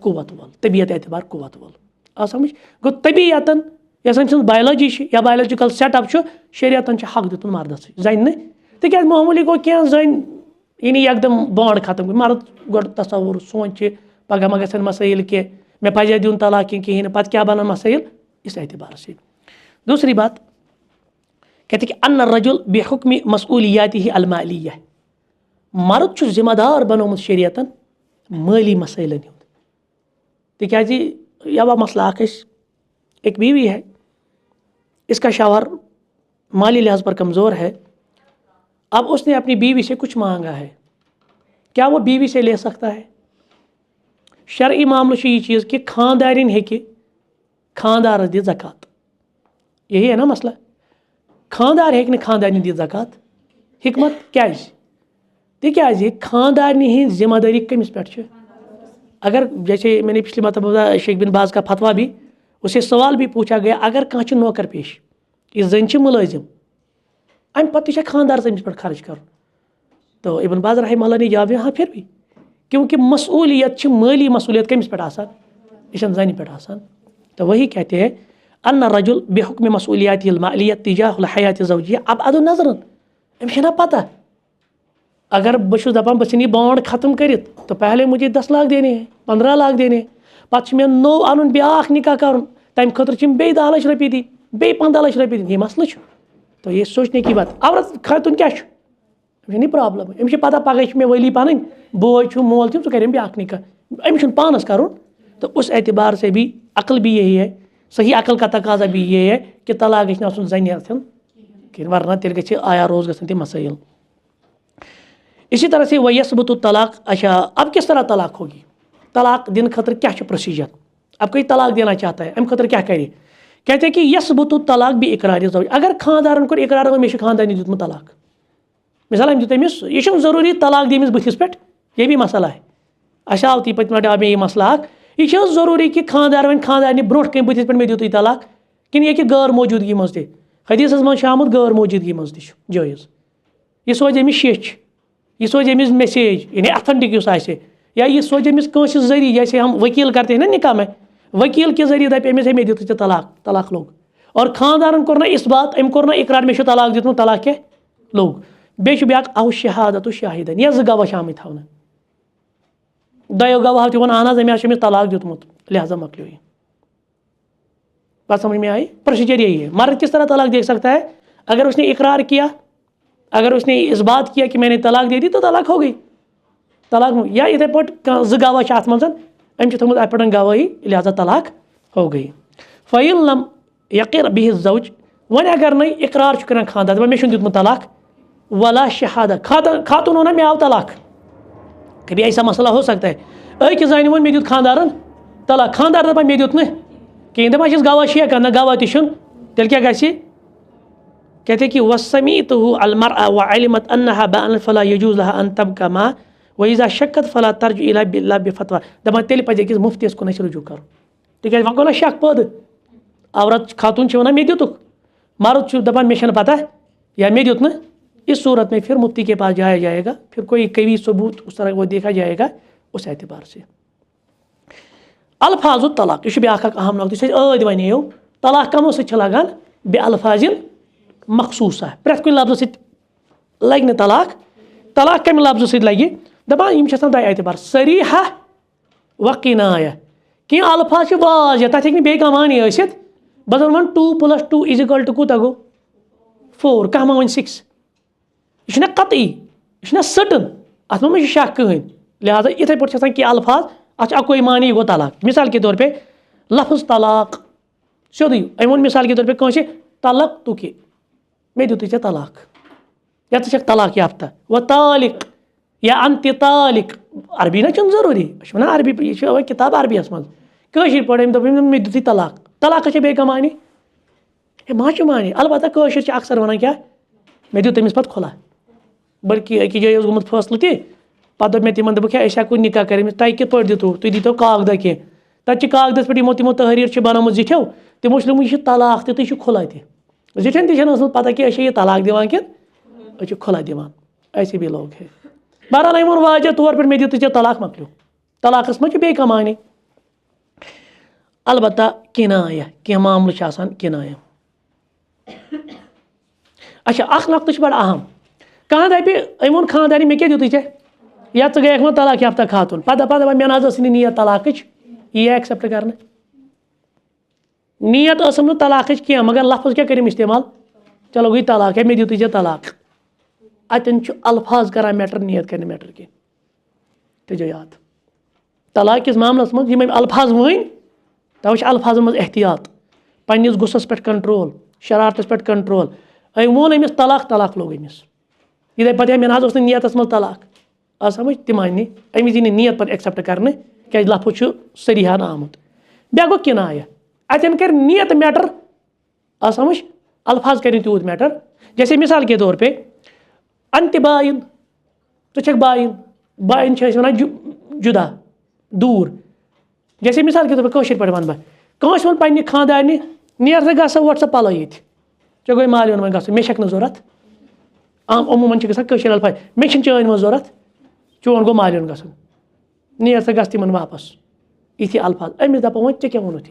कुव्वत वल, तबीयत एतबार कुव्वत वल आ समझ गो। तबीयतन यह बायोलॉजी या बायोलॉजिकल सेटअप शरीयतन हक दितुन मर्दस जन तिक मामूली गो क्या जन यानी एकदम बॉन्ड खत्म मर्द गो तस्वुर सोच पगह मा गन मसाइल के मे पजा दिन तलाक कहें पत क्या बन मसाइल इस एतबार से। दूसरी बात कहते कि अन रजुल बेहुक्म मसऊलियातिही अलमालिया, मर्द जिम्मेदार बनोमुत शरीयतन माली मसाइलन हुंद। तिकाज यह मसला एक बीवी है, इसका शौहर माली लिहाज पर कमज़ोर है, अब उसने अपनी बीवी से कुछ मांगा है, क्या वो बीवी से ले सकता है? शरई मामलो ये चीज़ कि खानदारिन है कि खानदार दी ज़कात, यही है ना मसला। खानदार है खानदानी दी ज़कात, हिकमत क्या तिकाज खानदानी हज जिम्मेदारी कमिस पे। अगर जैसे मैंने पिछली मरतबा शेख बिन बाज का फतवा भी, उसे सवाल भी पूछा गया, अगर कह नौकर पेश यह जन मुलाजिम अम पे खानदार अमिस पे खर्च कर, तो इब्न बाज रहमहुल्लाह ने जवाब हाँ फिर भी, क्योंकि मसूलियत माली मसूलियत कमिस पे आसान, यह जन पे आसान। तो वही कहते हैं अन रजुल बेहुक्म मसूलियातिल मालियत तिजाहुल हयात ज़ौजिया। अब अदो नजरन अमिस ना पता, अगर बस दपान बस ये बॉन्ड खत्म कर तो पहले मुझे 10 लाख देने हैं, 15 लाख देने, पे मे नो अन ब्याख निकाह कर, तम खतर बे 10 लाख रुपये दी बे 15 लाख रुपये दी, ये मसला तो ये सोचने की बात। औरत खातून क्या नहीं प्रॉब्लम, अमिस पता पगह मे वली पन बोज मोल सह कर ब्या निका, अमिस पानस कर। तो उस एतबार से भी अक्ल भी यही है, सही अक्ल का तकाजा भी ये है कि तलाक गई जन अथन वरना तेल गि आया रोज गन तम मसाइल। इसी तरह से वयसबुत तलाक। अच्छा अब किस तरह तलाक होगी, तलाक दिन खतर क्या प्रोसीजर, अब कोई तलाक देना चाहता है अम खतर क्या करे, कहते हैं कि यसबुत तलाक भी इकरार ज़ौज। अगर खानदारन को इकरार हो मे खानदानी दितमुत तलाक, मिसाल अम दिस यह जरूरी तलाक दी बुथिस पे, यह भी मसला है। अच्छा आव ती पत्म आव मे यह मसला यह जरूरी कि खानदार वन खानदारनी ब्रोह कन बुथिस पे मे दितु तलाक कि यह गैर मौजूदगी मज ते हदीस मज आमुत गैर मौजूदगी मज जायज़। यह सोच अमिस शिच, यह सोच अमिस मैसेज यानी अथेंटिक या यह सोच अमिस कंस जरिए, जैसे हम वकील करते हैं ना निकाह में, वकील के जरिए दप अमिस मे दितु तलाक, तलाक लोग। और खानदारन कोर ना इस बात अम कोर ना इकरार मे तलाक दितमुत, तलाक क्या लोग। बे ब्या अव शहादत शाहिदन या गवाह आम थवन, दो गवाह वन अहन अमिस तलाक दितमुत लिहाजा मकलो ये। बात समझ में आई, प्रोसीजर यही है। मर्द किस तरह तलाक दे सकता है, अगर उसने इकरार किया, अगर उसने इस बात किया कि मैंने तलाक दे दी तो तलाक हो गई, तलाक। या इथे पे गवाह अत मज अम थोमुत अत पे गवाही, लिहाजा तलाक हो गई। फ़इन लम यक़िर बिहि ज़ौज, वन अगर नहीं इकरार कर खानदार मे दितमुत तलाक, वला शहादा, खातून होना मे आव तलाक, कभी ऐसा मसला हो सकता है अकिस जान वो मे दित खानदारन तलाक, खानदार दपान मे दित कहीं दपान गवाह शेक ना गवाह तुन तेल क्या गि, कहते कि वसमीतहु अलमरअ वअलिमत अन्नहा बान फला यजूज़ लहा अन तबका मा वइज़ा शक्कत फला तर्जु इला बिफतवा। दपान तेल पज़ अकिस मुफ्तियस कुन रुजू कर, तिक वो गो ना शक पद। औरत खातून वन मे दितुक, मर्द दपान मे पता या मे दित न, इस सूरत में फिर मुफ्ती के पास जाया जाएगा, फिर कोई कभी सबूत उस तरह वो देखा जाएगा उस एतबार से। अल्फाज तलाक यह ब्या अहम नुक़्ता द वनो तलाक कमो सह लगान बे अल्फाजिन मखसूसा, प्रेथ कुन लफ्ज़ सह लग तलाक, तलाक कम लफ्ज़ सह लगे दपान दो एतबार सरीहा व किनाया। कह अल्फाज वाज तथ हे बे मानी बस वन 2 + 2 = कूता गो 4, कह वन 6, यह कतई यह सटन अत मे शक कहें। लिहाजा इथे पे कह अल्फाज अत अकोई मानी गो तलाक। मिसाल के तौर पे लफ्ज़ तलाक सोदी अम वो मिसाल के तौर पे कह तलक तो कि मे दितु ऐ तलाक, या च तलाक याफ्ता, व तालिक या अंत तालिक। अरबी ना जरूरी ना अरबी, यह किताब अरबियस मज कशर पे दप मे दितु तलाक, तलाक बे मानी मा मानी। अलबत्ता कशर अक्सर वन क्या मे दित तमिस पे खुला, बल्कि अकिस जाए गोमुत फैसले ती पे मे तिमन दोप क्या हेको निकाह कर तह कित दितु, तुम दीतो कागदा कह तब कागदस पे तिमो तहरीर बनामुत जिठो तिमो यह तलाक तो खुला जिठन तक पता कि यह तलाक दिवान कि खुला दिवान, ऐसे भी लोग हैं। बहरहाल वो वाजह तौर पर मे दितु तलाक मकलो, तलाकस मज बे मानी। अलबत्ता किनाया कह मामल किनाया। अच्छा अख नुक़्ता बड़ा अहम, कह दपे अम वो खानदानी मे क्या दितु या गए वो तलाक याफ्ता खातून, पे मे ना नीयत तलाक यह एक्सेप्ट कर नीयत तलाक क्या, मगर लफ्ज़ क्या करें इस्तेमाल, चलो गई तलाक है मे दितु ऐ तलाक। अतन अल्फाज कर मैटर, नीयत कर मैटर कह थो याद। तलाक किस मामलस मज अल्फाज वन तवे अल्फाजन मज एहतियात, पन्निस गुस्सस पे कंट्रोल, शरारतस पे कंट्रोल। वो अमिस तलाक, तलाक लोग अमिस ये पे मे ना नीयतस मज तलाक आ समझ तम मानी अमिस यी नीयत पे एक्सेप्ट करने क्या लफ्ज़ सरीहान आमुत। बे गो किनाया, अतन कर नीयत मैटर आ समझ, अल्फाज कर तूत मैटर। जैसे मिसाल के तौर पे अंत बाइन, तो बाइन, बाइन वन जुदा दूर। जैसे मिसाल के तौर पर कशर पे वन बस वो पे खानदारनी नेर सा ग वट सा पलो ये गई मालियन वो ग मे जरूरत आम अमूमन गशर अल्फाज मे चान वो जरूरत चोन गो मालियन ग नेर सा गस तिमन वापस, इथे अल्फाज अमिस दपा वो क्या वोनुत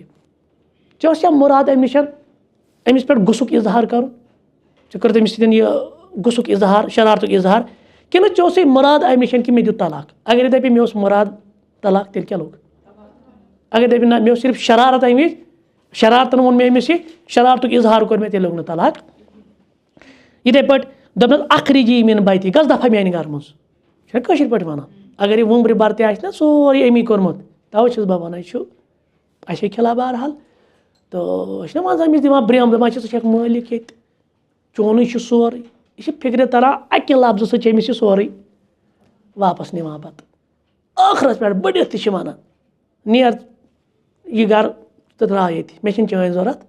क्या मुराद अम निश अमिस पे गुस्सुक इजहार कर कर तमिस गुस्सुक इजहार, शरारतुक इजहार कि चे मुराद अम निश कि मे दित तलाक। अगर दपे मे मुराद तलाक तेल क्या लोग, अगर दपे ना मे सिर्फ शरारत अम शरारतन वोन मे अमिस शरारतुक इजहार कोर मे तेल लोग न तलाक इथे पट दपन अखरिजी मिन बैती गस दफा मेन घर मज कशिर पट वनान अगर ये वुम्ब्र बर ते ना सोरे अमी कोरमुत तवे छुस बह वनान अशे खिला बहरहाल तो मंज अमिस दिवान ब्रेम दपान षक मालिक ये चोन सोरे यह फिक्र तरान अकि लफ्ज सह अमिस सोरे वापस निवान पत ٲखरस पे बढ़ित वन नेर यह घर तो द्रा ये मे चान जरूरत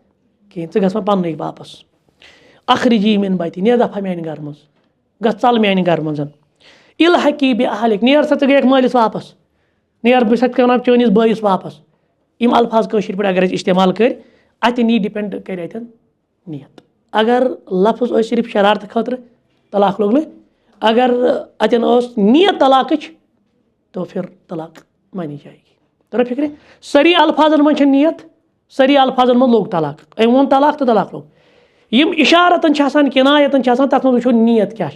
कहें ग पन्न वापस अखरिजी मिन बैती नेर दफा मेन घर मज गल मेन घर मज इल हकी बे अहलिक नेर सा गई मालिस वापस नेर बह वन चनिस बइस वापस यम अल्फाज कशीर पे अगर इस्तेमाल कर अतन यह डिपेंड कर अतन नियत अगर लफ्ज सिर्फ शरारत खतर तलाक लोग न अगर अतन नियत तलाक तो फिर तलाक मानी जाएगी तर फिक्र सारी अल्फाजन मन नियत सारी अल्फाजन मन लोग तलाक वो तलाक तो तलाक लोग यम इशारतन किनायतन तथ मो नियत क्या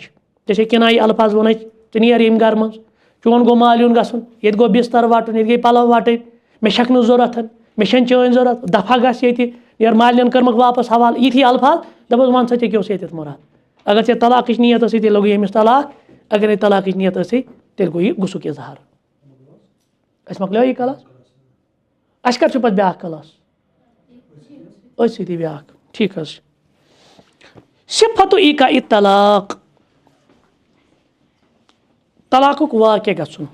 जैसे किनाई अल्फाज वन ऐ नेर यम घर मज चोन गो मालिन गन ये गो बिस्तर वटन ये गई पलव वटन मे छक जरूरत मे चान जरूरत दफा गस ये मालिन कर्मक वापस हवाल यी अल्फाज दपस वन सा क्यों ये मुराद अगर चे तलाक नियत तेल लोग अमिस तलाक अगर तलाक नियत तेल गो यह गुसुक इजहार मकलो यह क्लास अस कर पे ब्या क्लास ब्या ठीक सिफत इका तलाक तलाकुक वाक़ गन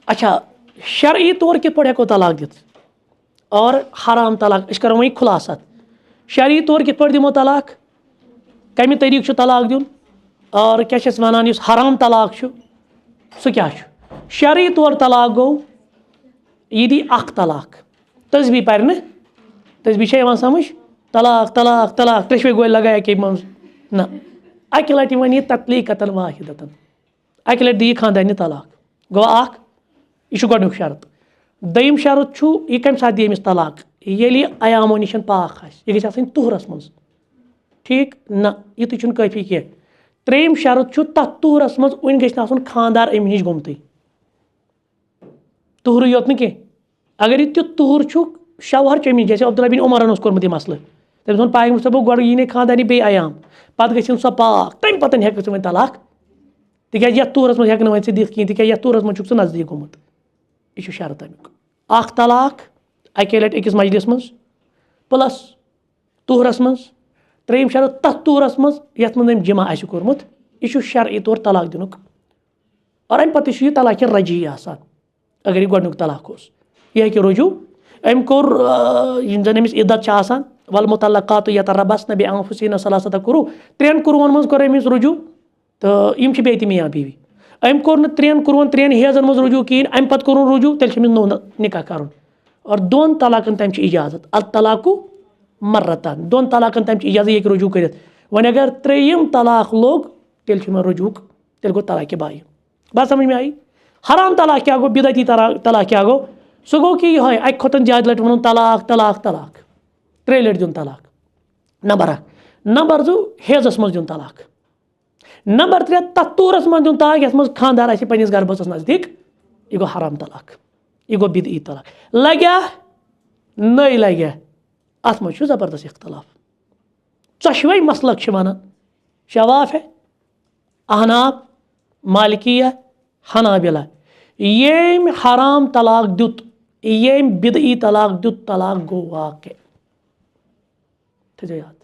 अच्छा शरई तौर कित पे हेको तलाक दित और हराम तलाक अस करो वही खुलासत शरई तौर कित पे दिमो तलाक कमि तरीक तलाक दिन और क्या वन हराम तलाक सह क्या शरई तौर तलाक गो यह दी तलाक तस्बी पर तस्बी समझ तलाक तलाक तलाक त्रेशवे गोल लगाया कि मज ना अकि लट वन यह ततलीकतन वाहिदतन अकि लट दी खानदानी तलाक गो यह गोडुक शर्त दोयम शर्त यह कम सात दी अमिस तलाक ये अयामो निश पाक यह गई तुहरस मज ठीक ना यह तुम काफी कह त्रेम शर्त तथ तुहरस मज वन गई खानदार अमि नश गोमत तुहर योत न अगर यह तुहर शवहर अमि जैसे अब्दुल्ला बिन उमरन कोर्मुत यह मसल तम वो पायगम्बर सब गो यी ने खानदानी बे अयाम पे गई सह पाक तम पतन हेक वे तलाक तिक तुहरस मज हेक वन दिख कहें तिक तुहरस मज सह नजदीक गोमुत यह शर्त अमिक तलाक अके लट अकिस मजलिस मज प्लस तुहरस मज त्रेम शर्त तथ तुहरस मज यथ मज जिमा आसि कोर्मुत यह शरई तौर तलाक दिनुक और अम पत्त यह तलाक रजी आसान अगर यह गोडनुक तलाक यह हेकि रुजू अम कोर जन अमिस इद्दत आसान वल मुतल्लकातु यतरबस्न बिअन्फुसिहिन्न सलासता कुरू त्रेन कुरुवन मज कोर अमिस रुजू तो यम बे ते मियाँ बीवी अम कोर न त्रेन कुरुवन त्रेन हेजन मज रुजू कहें अम पत कोर रुजू तेल नो निकाह कर और दोन तलाकन तम इजाजत अल तलाकु मर्रतन दोन तलाकन तम इजाजत ये रुजू कर वन अगर त्रेयम तलाक लोग तेल रुजूक तेल गो तलाक बाई बात समझ में आई हराम तलाक क्या गो बिदती तलाक क्या गो सह गो कि यह अक खोतन ज्यादा लट वन तलाक तलाक तलाक त्रे लट दिन तलाक नंबर नंबर दो हेजस मज दिन तलाक नंबर त्रे तूरस मज दिन तलाक ये खानदार आस पन्निस घर बसस नजदीक यह गो हराम तलाक यह गो बिदई तलाक लग्या नई लग्या अत मज जबरदस्त इख्तलाफ चशवे मसलक वन शवाफ है अहनाफ मालिकिया हनाबिला येम हराम तलाक दुत येम बिदई तलाक दुत तलाक गो वाक़ याद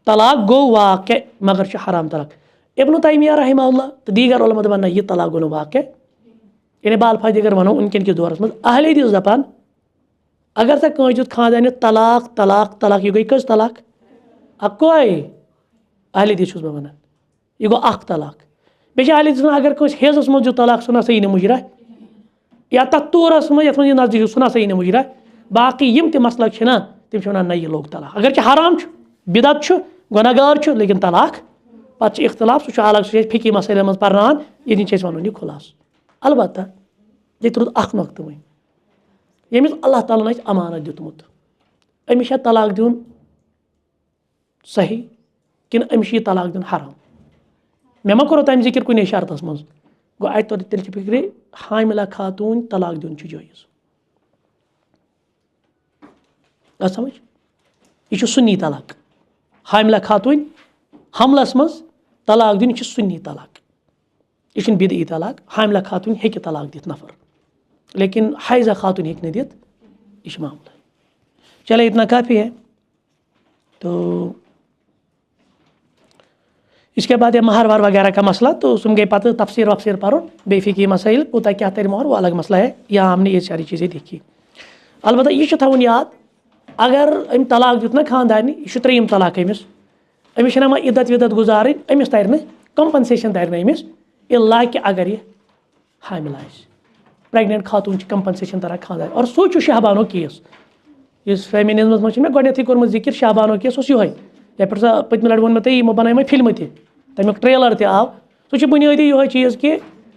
तलाक गो वाक़ मगर हराम तलाक इब्न तैमिया रहमहुल्लाह तो दीगर उलमा दपान यह तलाक गो वाक़ यानी बालफाज अगर वनो उनकन किस दौरस मज अहले हदीस दपान अगर सा कह दुत खानदान तलाक तलाक तलाक यह गई कस तलाक अकोय अहले हदीस बह वन यह गो तलाक बे अहले हदीस अगर कस हेजस मज दुत तलाक सह नसा यी मुजरा या तथ तूरस मज ये मज नजदीक सह नसा यी मुजरा बाकी यम त मसलक ना तम वन ना यह लोग तलाक अगर हराम बिदत गुनहगार लेकिन तलाक पे इख्तलाफ सह अलग सह फिकी मसैल मज पर्नान ये वन यह खुलास अलबत्त ये रुद नुक्त वन यमिस अल्लाह ताला न अमानत दितमुत अमिस तलाक दिन सही किन अमिस यह तलाक दिन हराम मे मा करो तम जिक्र कुने शर्तस मज गो अत तेल फिक्र हामिला खातून तलाक दिन जायज़ समझ यह सुन्नी तलाक हामिला खातून हमलस मज तलाक दिन यह सुन्नी तलाक यह बिदई तलाक हामिला खातून हेकि तलाक दित नफर लेकिन हाइजा खातून हेक न दित यह मामला चले इतना काफ़ी है। तो इसके बाद ये महर वार वगैरह का मसला तो तुम गए पता तफसीर वफसीर पढ़ो बेफिकी मसाइल कोता क्या तर मोहर वो अलग मसला है। यहाँ हमने ये सारी चीज़ें देखी। अलबत्ता यह थवन याद अगर अम तलाक दित ना खानदारनी यह त्रेयम तलाक अमिस नमा इद्दत विद्दत गुजारन अमिस तर न कंपनसेशन तर अमिस इल्ला कि अगर यह हामिल प्रेगनेंट खातून कंपनसेशन तरह खानदार और सोचो शहबानो केस इस फेमिनिज्म मज मे गोडनेथी कोर्मत जिक्र शहबानो केस ये पे पत्म लट वो तुम यमो बन फिल्म तमिक ट्रेलर आव सह बुनियादी ये चीज़ कि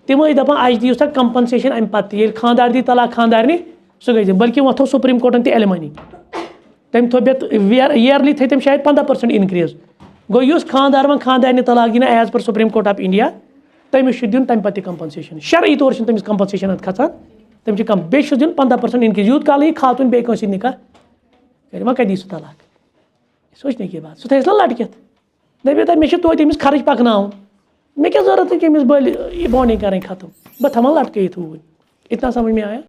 तम दपान अज दियो सा कंपनसेशन अम पे ये खानदार दी तलाक खानदारनी सह गई बल्कि वो थो सुप्रीम कोर्टन एलमनी तम थो ईयरली थे तम शायद 15% इनक्रीज गो उस खानदार वन खानदारनी तलाक दिन एज पर सुप्रीम कोर्ट ऑफ इंडिया तमिस दिन तम पे कंपनसेशन शरई तौर तमिस कंपनसेशन खचान तम कम बे दिन 15% इनक्रीज यूत काल खातून बे निकाह कर वह कदी सह तलाक सोचने की बात सह थे ना लटकित दपे मे तो तमिस खर्च पकन मे क्या जरूरत है कि अमिस बल बोनी करें खत्म बह थमा लटक इतना समझ में आया।